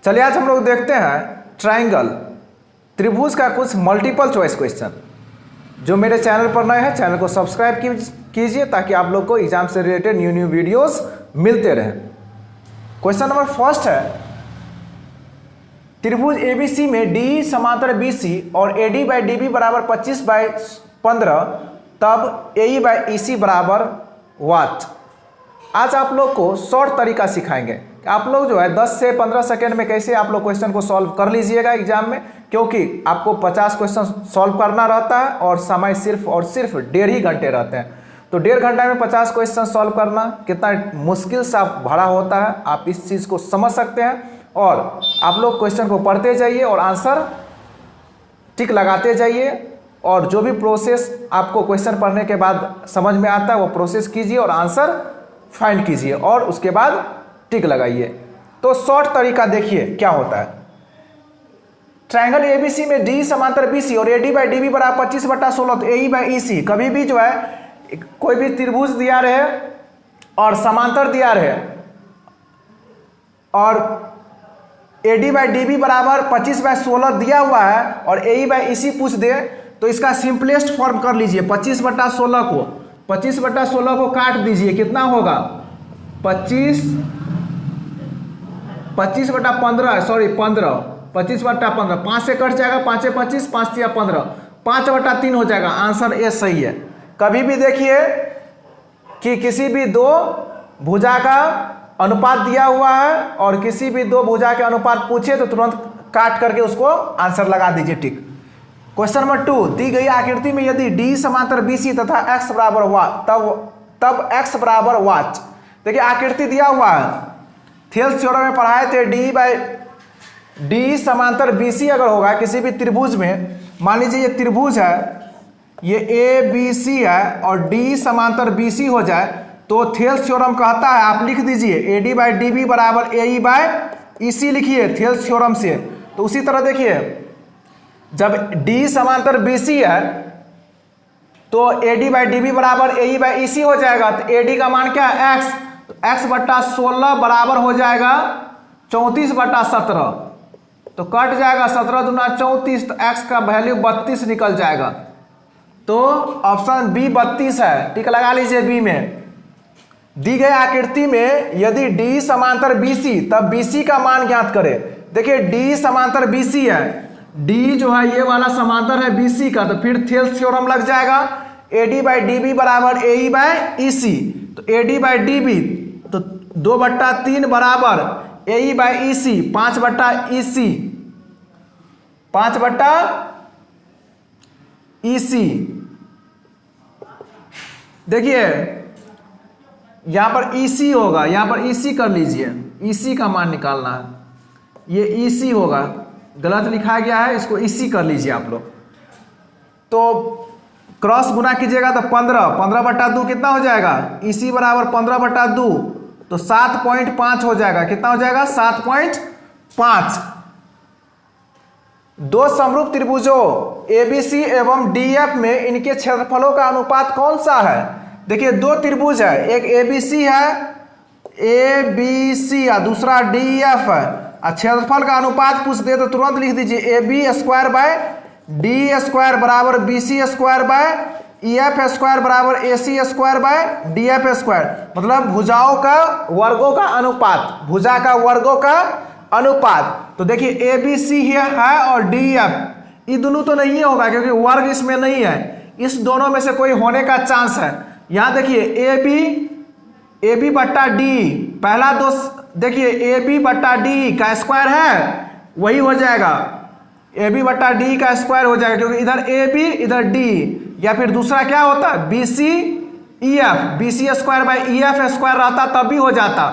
चलिए आज हम लोग देखते हैं ट्रायंगल त्रिभुज का कुछ मल्टीपल चॉइस क्वेश्चन। जो मेरे चैनल पर नए हैं चैनल को सब्सक्राइब कीजिए ताकि आप लोग को एग्जाम से रिलेटेड न्यू वीडियोस मिलते रहें। क्वेश्चन नंबर फर्स्ट है, त्रिभुज एबीसी में डी समांतर बीसी और एडी बाई डीबी बराबर 25/15 तब एई बाई ईसी बराबर वाट। आज आप लोग को शॉर्ट तरीका सिखाएंगे। आप लोग जो है 10 से 15 सेकेंड में कैसे आप लोग क्वेश्चन को सॉल्व कर लीजिएगा एग्जाम में, क्योंकि आपको 50 क्वेश्चन सॉल्व करना रहता है और समय सिर्फ और सिर्फ 1.5 ही घंटे रहते हैं। तो 1.5 घंटे में 50 क्वेश्चन सॉल्व करना कितना मुश्किल सा भरा होता है, आप इस चीज़ को समझ सकते हैं। और आप लोग क्वेश्चन को पढ़ते जाइए और आंसर टिक लगाते जाइए, और जो भी प्रोसेस आपको क्वेश्चन पढ़ने के बाद समझ में आता है वो प्रोसेस कीजिए और आंसर फाइंड कीजिए और उसके बाद टिक लगाइए। तो शॉर्ट तरीका देखिए क्या होता है। ट्रायंगल एबीसी में डी समांतर बीसी और एडी बाई डीबी बराबर 25/16 तो एई बाई ईसी। कभी भी जो है कोई भी त्रिभुज दिया रहे और समांतर दिया रहे और एडी बाई डीबी बराबर 25/16 दिया हुआ है और एई बाई ईसी पूछ दे तो इसका सिंपलेस्ट फॉर्म कर लीजिए। 25/16 को 25/16 को काट दीजिए, कितना होगा 25/15 सॉरी 15 25/15 5 से कट जाएगा, 5 × 25 5 × 15 5/3 हो जाएगा। आंसर ए सही है। कभी भी देखिए कि किसी भी दो भुजा का अनुपात दिया हुआ है और किसी भी दो भुजा के अनुपात पूछे तो तुरंत काट करके उसको आंसर लगा दीजिए टिक। क्वेश्चन नंबर 2, दी गई आकृति में यदि डी समांतर बीसी तथा एक्स बराबर वाट तब एक्स बराबर वाट। देखिए आकृति दिया हुआ है, थेल्स थ्योरम में पढ़ाए थे डी समांतर बीसी अगर होगा किसी भी त्रिभुज में, मान लीजिए ये त्रिभुज है, ये ए बी सी है और डी समांतर बीसी हो जाए तो थेल्स थ्योरम कहता है, आप लिख दीजिए एडी बाई डीबी बराबर एई बाई ईसी लिखिए थेल्स थ्योरम से। तो उसी तरह देखिए जब डी समांतर बीसी है तो एडी बाई डीबी बराबर एई बाई ईसी हो जाएगा। तो एडी का मान क्या है एक्स, तो x/16 बराबर हो जाएगा 34/17। तो कट जाएगा 17 दूना 34, तो x का वैल्यू 32 निकल जाएगा। तो ऑप्शन बी 32 है, टिक लगा लीजिए बी में। दी गई आकृति में यदि डी समांतर बीसी तब बीसी का मान ज्ञात करें। देखिए डी समांतर बीसी है, डी जो है ये वाला समांतर है बीसी का, तो फिर थेल्स थ्योरम लग जाएगा एडी बाई डीबी बराबर एई बाई ईसी। तो एडी बाई डीबी तो 2/3 बराबर एई बाई ईसी 5/ईसी 5/ईसी। देखिए यहां पर ईसी होगा, यहां पर ईसी कर लीजिए, ईसी का मान निकालना है, ये ईसी होगा, गलत लिखा गया है, इसको ईसी कर लीजिए आप लोग। तो क्रॉस गुना कीजिएगा तो 15/2 कितना हो जाएगा, ईसी बराबर 15/2 तो 7.5 हो जाएगा। कितना हो जाएगा 7.5। दो समरूप त्रिभुजों एबीसी एवं डीएफ में इनके क्षेत्रफलों का अनुपात कौन सा है। देखिए दो त्रिभुज है, एक एबीसी है एबीसी और दूसरा डीएफ है, क्षेत्रफल का अनुपात पूछ दे तो तुरंत लिख दीजिए A B square by D square बराबर B C square by E F square बराबर A C square by D F square. मतलब भुजाओं का वर्गों का अनुपात, भुजा का वर्गों का अनुपात। तो देखिए ए बी सी है और डी एफ, ये दोनों तो नहीं होगा क्योंकि वर्ग इसमें नहीं है, इस दोनों में से कोई होने का चांस है। यहां देखिए ए बी बट्टा डी, पहला दो देखिए ए बी बट्टा डी का स्क्वायर है वही हो जाएगा, ए बी बट्टा डी का स्क्वायर हो जाएगा क्योंकि इधर ए बी इधर डी। या फिर दूसरा क्या होता है B C E F, B C square by E F square रहता तब भी हो जाता,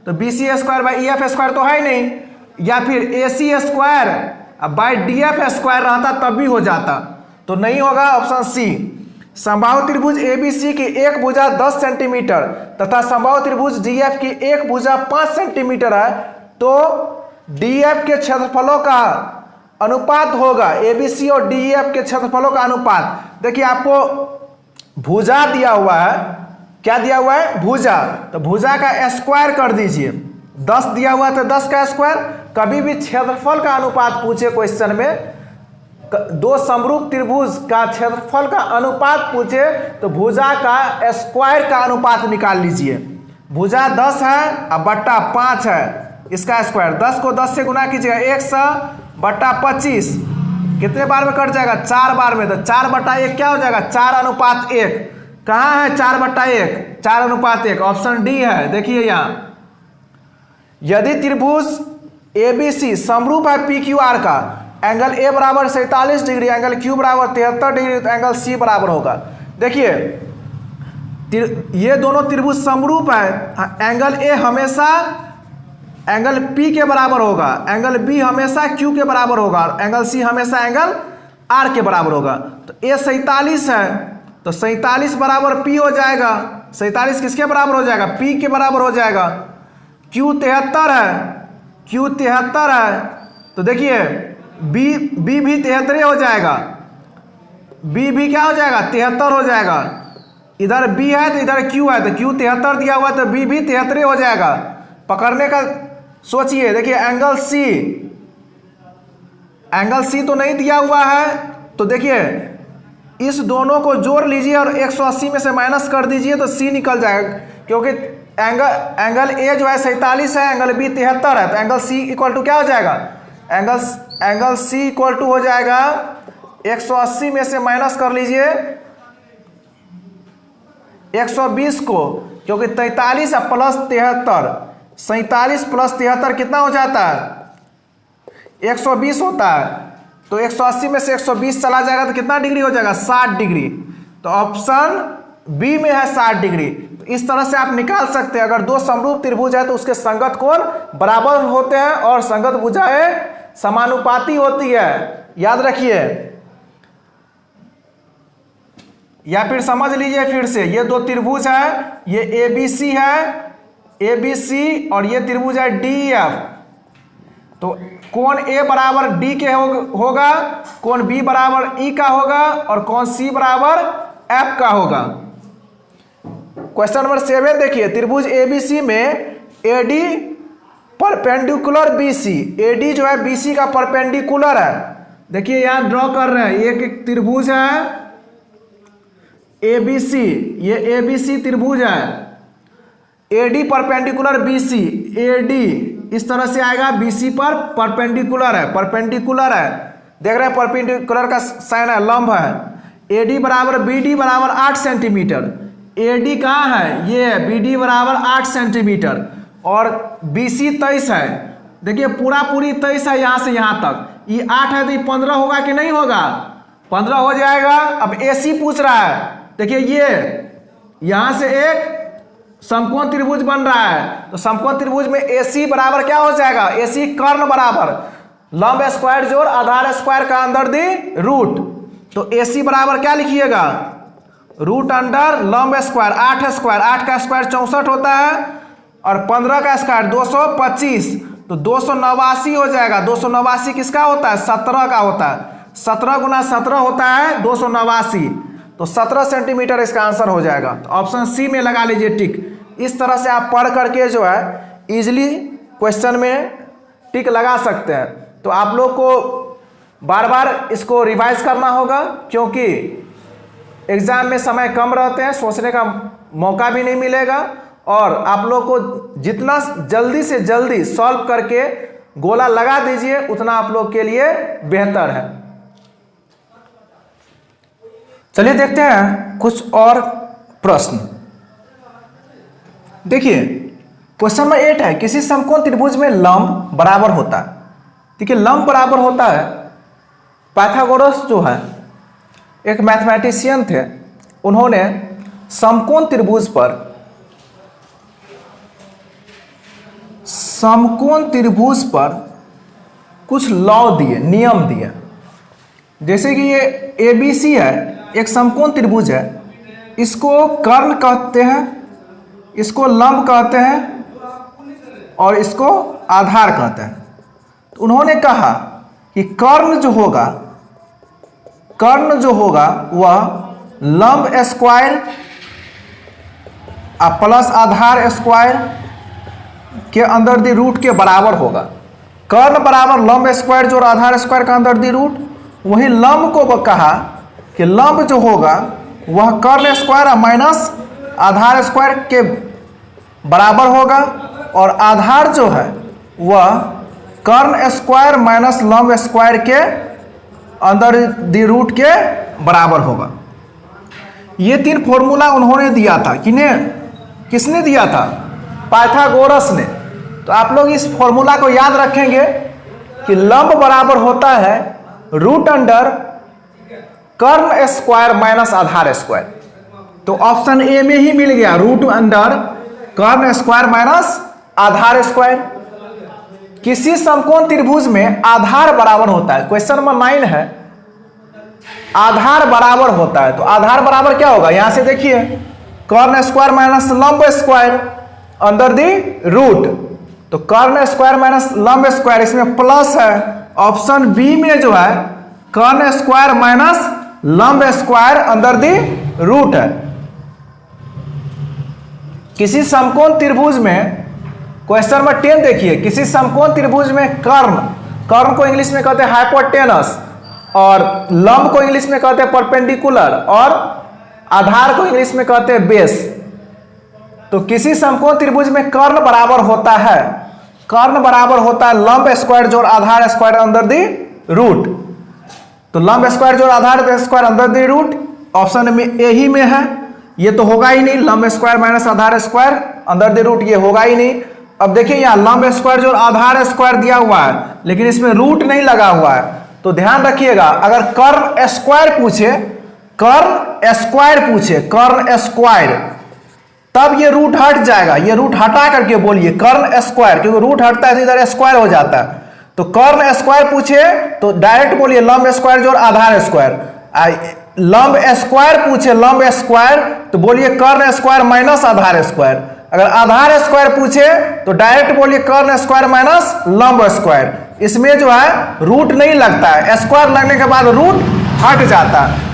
तो B C square by E F square तो है नहीं। या फिर A C square by D F square रहता तब भी हो जाता, तो नहीं होगा ऑप्शन सी। समबाहु त्रिभुज ABC की एक भुजा 10 सेंटीमीटर तथा समबाहु त्रिभुज DF की एक भुजा 5 सेंटीमीटर है, तो DF के क्षेत्रफलों का अनुपात होगा, ABC और DEF के क्षेत्रफलों का अनुपात। देखिए आपको भुजा दिया हुआ है, क्या दिया हुआ है? भुजा। तो भुजा का स्क्वायर कर दीजिए, 10 दिया हुआ है तो 10 का स्क्वायर। कभी भी क्षेत्रफल का अनुपात पूछे क्वेश्चन में, दो समरूप त्रिभुज का क्षेत्रफल का अनुपात पूछे तो भुजा का स्क्वायर का अनुपात निकाल लीजिए। भुजा 10 है अब बट्टा 5 है, इसका स्क्वायर 10 को 10 से गुना कीजिएगा, 100/25 कितने बार में कट जाएगा? 4 बार में। तो 4/1 क्या हो जाएगा? 4:1। कहाँ है 4/1? 4:1 ऑप्शन डी है। देखिए यहाँ, यदि त्रिभुज ABC समरूप है PQR का, एंगल A बराबर 47 डिग्री, एंगल Q बराबर 73 डिग्री, तो एंगल C बराबर होगा। देखिए ये दोनों त्रिभुज समरूप है, एंगल A हमेशा एंगल P के बराबर होगा, एंगल B हमेशा Q के बराबर होगा, एंगल C हमेशा एंगल R के बराबर होगा। तो A 47 है तो 47 बराबर P हो जाएगा। 47 किसके बराबर हो जाएगा? P के बराबर हो जाएगा। Q 73 है, Q 73 है, तो देखिए B भी 73 हो जाएगा, B भी क्या हो जाएगा? 73 हो जाएगा। इधर B है तो इधर Q है, तो Q 73 दिया हुआ है तो B भी 73 हो जाएगा। पकड़ने का सोचिए। देखिए एंगल C तो नहीं दिया हुआ है, तो देखिए इस दोनों को जोड़ लीजिए और 180 में से माइनस कर दीजिए तो C निकल जाएगा, क्योंकि एंगल A जो है 47 है, एंगल B 73 है, तो एंगल C इक्वल टू क्या हो जाएगा? एंगल C इक्वल टू हो जाएगा 180 में से माइनस कर लीजिए 120 को, क्योंकि 43 प्लस 73, 47 प्लस 73 कितना हो जाता है? 120 होता है। तो 180 में से 120 चला जाएगा तो कितना डिग्री हो जाएगा? 60 डिग्री। तो ऑप्शन बी में है 60 डिग्री। तो इस तरह से आप निकाल सकते हैं। अगर दो समरूप त्रिभुज है तो उसके संगत कोण बराबर होते हैं और संगत भुजाएं समानुपाती होती है, याद रखिए। या फिर समझ लीजिए फिर से, ये दो त्रिभुज है, ये ABC है, ABC, और ये त्रिभुज है DEF। तो कोण A बराबर D के होगा, कोण B बराबर E का होगा और कोण C बराबर F का होगा। क्वेश्चन नंबर 7 देखिए, त्रिभुज ABC में AD परपेंडिकुलर BC, AD जो है BC का परपेंडिकुलर है। देखिए यहां ड्रॉ कर रहे हैं, एक त्रिभुज है ABC, ये ABC त्रिभुज है, AD परपेंडिकुलर BC, AD इस तरह से आएगा, BC पर परपेंडिकुलर है, परपेंडिकुलर है, देख रहे हैं परपेंडिकुलर का साइन है, लंब है। AD बराबर BD बराबर 8 सेंटीमीटर, AD कहाँ है? ये है, BD बराबर 8 सेंटीमीटर और BC 23 है। देखिए पूरी 23 है यहाँ से यहाँ तक, ये 8 है तो ये 15 होगा कि नहीं होगा? 15 हो जाएगा। अब AC पूछ रहा है, देखिए ये यहाँ से एक समकोण त्रिभुज बन रहा है, तो समकोण त्रिभुज में AC बराबर क्या हो जाएगा? AC कर्ण बराबर लंब स्क्वायर जोड़ आधार स्क्वायर का अंदर दी रूट। तो AC बराबर क्या लिखिएगा? रूट अंडर लंब स्क्वायर, 8 स्क्वायर, 8 का स्क्वायर 64 होता है और 15 का स्क्वायर 225, तो 289 हो जाएगा। 289 किसका होता है? 17 का होता है। 17 गुना 17 होता है 289, तो 17 सेंटीमीटर इसका आंसर हो जाएगा। तो ऑप्शन सी में लगा लीजिए टिक। इस तरह से आप पढ़ करके जो है इजीली क्वेश्चन में टिक लगा सकते हैं। तो आप लोग को बार बार इसको रिवाइज करना होगा, क्योंकि एग्जाम में समय कम रहते हैं, सोचने का मौका भी नहीं मिलेगा, और आप लोग को जितना जल्दी से जल्दी सॉल्व करके गोला लगा दीजिए उतना आप लोग के लिए बेहतर है। चलिए देखते हैं कुछ और प्रश्न। देखिए क्वेश्चन नंबर 8 है, किसी समकोण त्रिभुज में लंब बराबर होता है। देखिए लंब बराबर होता है, पाइथागोरस जो है एक मैथमेटिशियन थे, उन्होंने समकोण त्रिभुज पर कुछ लॉ दिए, नियम दिए। जैसे कि ये ABC है, एक समकोण त्रिभुज है, इसको कर्ण कहते हैं, इसको लंब कहते हैं और इसको आधार कहते हैं। तो उन्होंने कहा कि कर्ण जो होगा वह लंब स्क्वायर प्लस आधार स्क्वायर के अंदर दी रूट के बराबर होगा। कर्ण बराबर लंब स्क्वायर जो आधार स्क्वायर का अंदर दी रूट। वही लंब को कहा कि लंब जो होगा वह कर्ण स्क्वायर माइनस आधार स्क्वायर के बराबर होगा और आधार जो है वह कर्ण स्क्वायर माइनस लंब स्क्वायर के अंदर दी रूट के बराबर होगा। ये 3 फॉर्मूला उन्होंने दिया था। किसने दिया था? पाइथागोरस ने। तो आप लोग इस फॉर्मूला को याद रखेंगे कि लंब बराबर होता है रूट अंडर कर्ण स्क्वायर माइनस आधार स्क्वायर। तो ऑप्शन ए में ही मिल गया, रूट अंडर कर्ण स्क्वायर माइनस आधार स्क्वायर। किसी समकोण त्रिभुज में आधार बराबर होता है, क्वेश्चन नंबर 9 है, आधार बराबर होता है। तो आधार बराबर क्या होगा? यहां से देखिए, कर्ण स्क्वायर माइनस लंब स्क्वायर अंडर दी रूट। तो कर्ण स्क्वायर माइनस लंब स्क्वायर, इसमें प्लस है। ऑप्शन बी में जो है कर्ण स्क्वायर माइनस लंब स्क्वायर अंडर दी रूट है। किसी समकोण त्रिभुज में, क्वेश्चन नंबर 10 देखिए, किसी समकोण त्रिभुज में कर्ण को इंग्लिश में कहते हैं हाइपोटेनस और लंब को इंग्लिश में कहते हैं परपेंडिकुलर और आधार को इंग्लिश में कहते हैं बेस। तो किसी समकोण त्रिभुज में कर्ण बराबर होता है लंब स्क्वायर जोड़ आधार स्क्वायर अंडर दी रूट। तो लंब स्क्वायर जोड़ आधार square under the root option में ए ही में है। ये तो होगा ही नहीं, लंब स्क्वायर माइनस आधार स्क्वायर अंडर दी रूट, ये होगा ही नहीं। अब देखिए यहाँ लंब स्क्वायर जोड़ आधार स्क्वायर दिया हुआ है लेकिन इसमें रूट नहीं लगा हुआ है। तो ध्यान रखिएगा, अगर कर्ण स्क्वायर पूछे, तब ये रूट हट जाएगा। ये रूट हटा करके बोलिए कर्ण स्क्वायर, क्योंकि रूट हटता है तो इधर स्क्वायर हो जाता है। तो कर्ण स्क्वायर पूछे तो डायरेक्ट बोलिए लंब स्क्वायर जोड़ आधार स्क्वायर। लंब स्क्वायर पूछे लंब स्क्वायर तो बोलिए कर्ण स्क्वायर माइनस आधार स्क्वायर। अगर आधार स्क्वायर पूछे तो डायरेक्ट बोलिए कर्ण स्क्वायर माइनस लंब स्क्वायर। इसमें जो है रूट नहीं लगता है, स्क्वायर लगने के बाद रूट हट जाता है।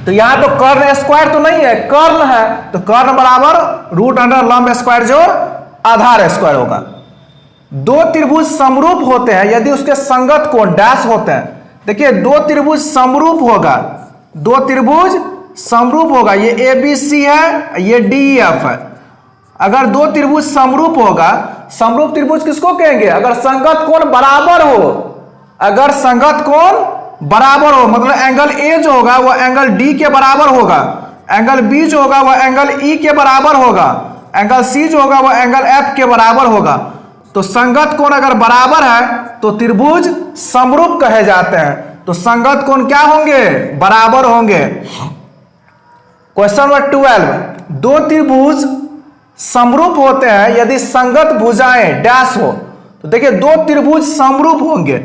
तो यहां तो कर्ण स्क्वायर तो नहीं है, कर्ण है, तो कर्ण बराबर रूट अंडर लंब स्क्वायर जोड़ आधार स्क्वायर होगा। दो त्रिभुज समरूप होते हैं यदि उसके संगत कोण डैश होते हैं। देखिए दो त्रिभुज समरूप होगा, ये ABC है, ये DEF है। अगर दो त्रिभुज समरूप होगा, समरूप त्रिभुज किसको कहेंगे? अगर संगत कोण बराबर हो, मतलब एंगल A जो होगा वह एंगल D के बराबर होगा, एंगल B जो होगा वह एंगल E के बराबर होगा, एंगल C जो होगा वह एंगल F के बराबर होगा। तो संगत कोण अगर बराबर है तो त्रिभुज समरूप कहे जाते हैं। तो संगत कोण क्या होंगे? बराबर होंगे। क्वेश्चन नंबर 12, दो त्रिभुज समरूप होते हैं यदि संगत भुजाएं डैश हो। तो देखिए दो त्रिभुज समरूप होंगे,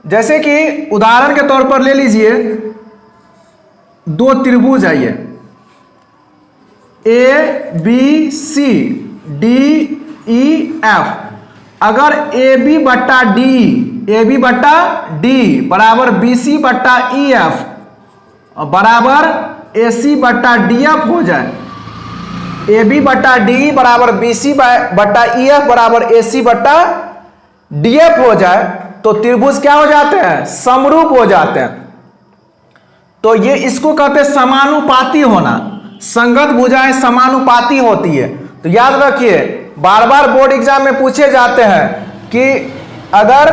जैसे कि उदाहरण के तौर पर ले लीजिए, दो त्रिभुज है ये ABCDEF। अगर AB बट्टा D बराबर BC बट्टा EF बराबर AC बट्टा DF हो जाए, AB बट्टा DE बराबर BC बट्टा EF बराबर AC बट्टा DF हो जाए तो त्रिभुज क्या हो जाते हैं? समरूप हो जाते हैं। तो ये इसको कहते हैं समानुपाती होना। संगत भुजाएं समानुपाती होती है। तो याद रखिए, बार बार बोर्ड एग्जाम में पूछे जाते हैं कि अगर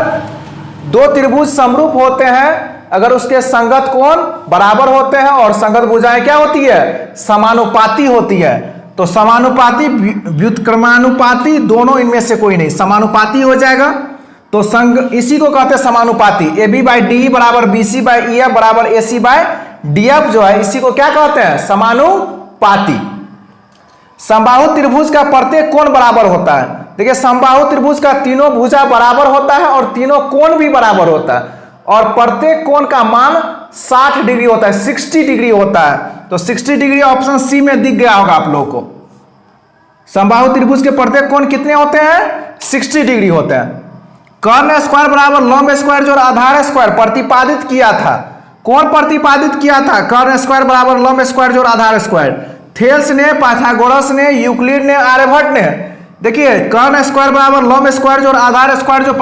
दो त्रिभुज समरूप होते हैं, अगर उसके संगत कोण बराबर होते हैं और संगत भुजाएं क्या होती है? समानुपाती होती है। तो समानुपाती, व्युत्क्रमानुपाती, दोनों इनमें से कोई नहीं, समानुपाती हो जाएगा। तो इसी को कहते हैं समानुपाती। AB बाई DE बराबर BC बाई EF बराबर AC बाई DF जो है, इसी को क्या कहते हैं? समानुपाती। समबाहु त्रिभुज का प्रत्येक कोण बराबर होता है। देखिए समबाहु त्रिभुज का तीनों भुजा बराबर होता है और तीनों कोण भी बराबर होता है। और प्रत्येक कोण का मान 60 डिग्री होता है, 60 डिग्री होता है। तो 60 डिग्री ऑप्शन सी में दिख गया होगा आप लोगों को। समबाहु त्रिभुज के प्रत्येक कोण कितने होते हैं? 60 डिग्री होते हैं। कर्ण स्क्वायर बराबर लंब स्क्वायर जोड़ आधार स्क्वायर प्रतिपादित किया था। कौन प्रतिपादित किया था? कर्ण स्क्वायर बराबर लंब स्क्वायर जोड़ आधार स्क्वायर। थेल्स ने, पाइथागोरस ने, यूक्लिड ने, आर्यभट्ट ने। देखिए कर्ण स्क्वायर बराबर लंब स्क्वायर जोड़ आधार स्क्वायर जो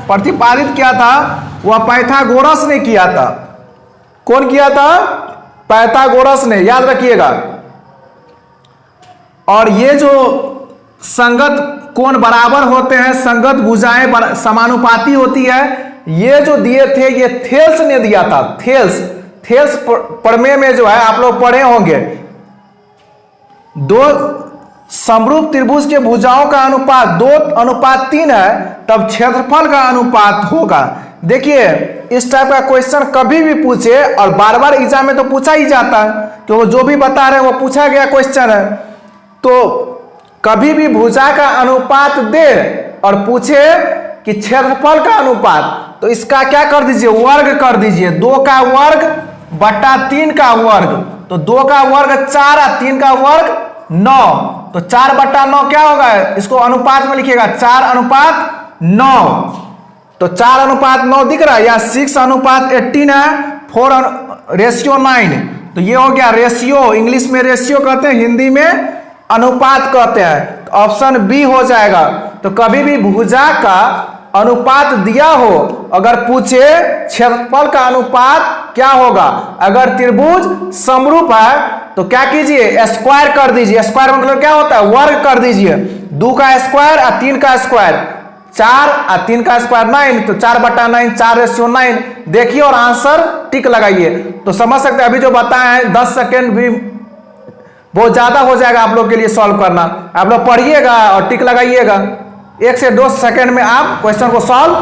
प्रतिपादित किया था वह पाइथागोरस ने किया था। कौन किया था? पाइथागोरस ने, याद रखिएगा। और ये जो संगत कोण बराबर होते हैं, संगत भुजाएं समानुपाती होती है, ये जो दिए थे ये थेल्स ने दिया था। थेल्स प्रमेय में जो है आप लोग पढ़े होंगे, दो समरूप त्रिभुज के भुजाओं का अनुपात 2:3 है, तब क्षेत्रफल का अनुपात होगा। देखिए इस टाइप का क्वेश्चन कभी भी पूछे, और बार बार एग्जाम में तो पूछा ही जाता है, क्योंकि जो भी बता रहे हैं वो पूछा गया क्वेश्चन है। तो कभी भी भुजा का अनुपात दे और पूछे कि क्षेत्रफल का अनुपात, तो इसका क्या कर दीजिए? वर्ग कर दीजिए। 2 का वर्ग बटा 3 का वर्ग, तो 2 का वर्ग 4 और 3 का वर्ग 9, तो 4 बटा 9 क्या होगा? इसको अनुपात में लिखिएगा, 4:9। तो 4:9 दिख रहा है, या 6:18 है, 4:9। तो ये हो गया रेशियो। इंग्लिश में रेशियो कहते हैं, हिंदी में अनुपात कहते हैं। तो ऑप्शन बी हो जाएगा। तो कभी भी भुजा का अनुपात दिया हो, अगर पूछे क्षेत्रफल का अनुपात क्या होगा, अगर त्रिभुज समरूप है तो क्या कीजिए? स्क्वायर कर दीजिए। स्क्वायर मतलब क्या होता है? वर्ग कर दीजिए। 2 का स्क्वायर और 3 का स्क्वायर, 4 और 3 का स्क्वायर 9, तो 4/9, 4:9। देखिए और आंसर टिक लगाइए। तो समझ सकते हैं, अभी जो बताए हैं 10 सेकेंड भी बहुत ज्यादा हो जाएगा आप लोग के लिए सॉल्व करना। आप लोग पढ़िएगा और टिक लगाइएगा, 1 से 2 सेकेंड में आप क्वेश्चन को सॉल्व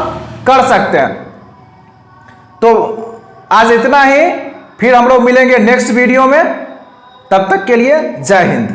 कर सकते हैं। तो आज इतना ही, फिर हम लोग मिलेंगे नेक्स्ट वीडियो में। तब तक के लिए जय हिंद।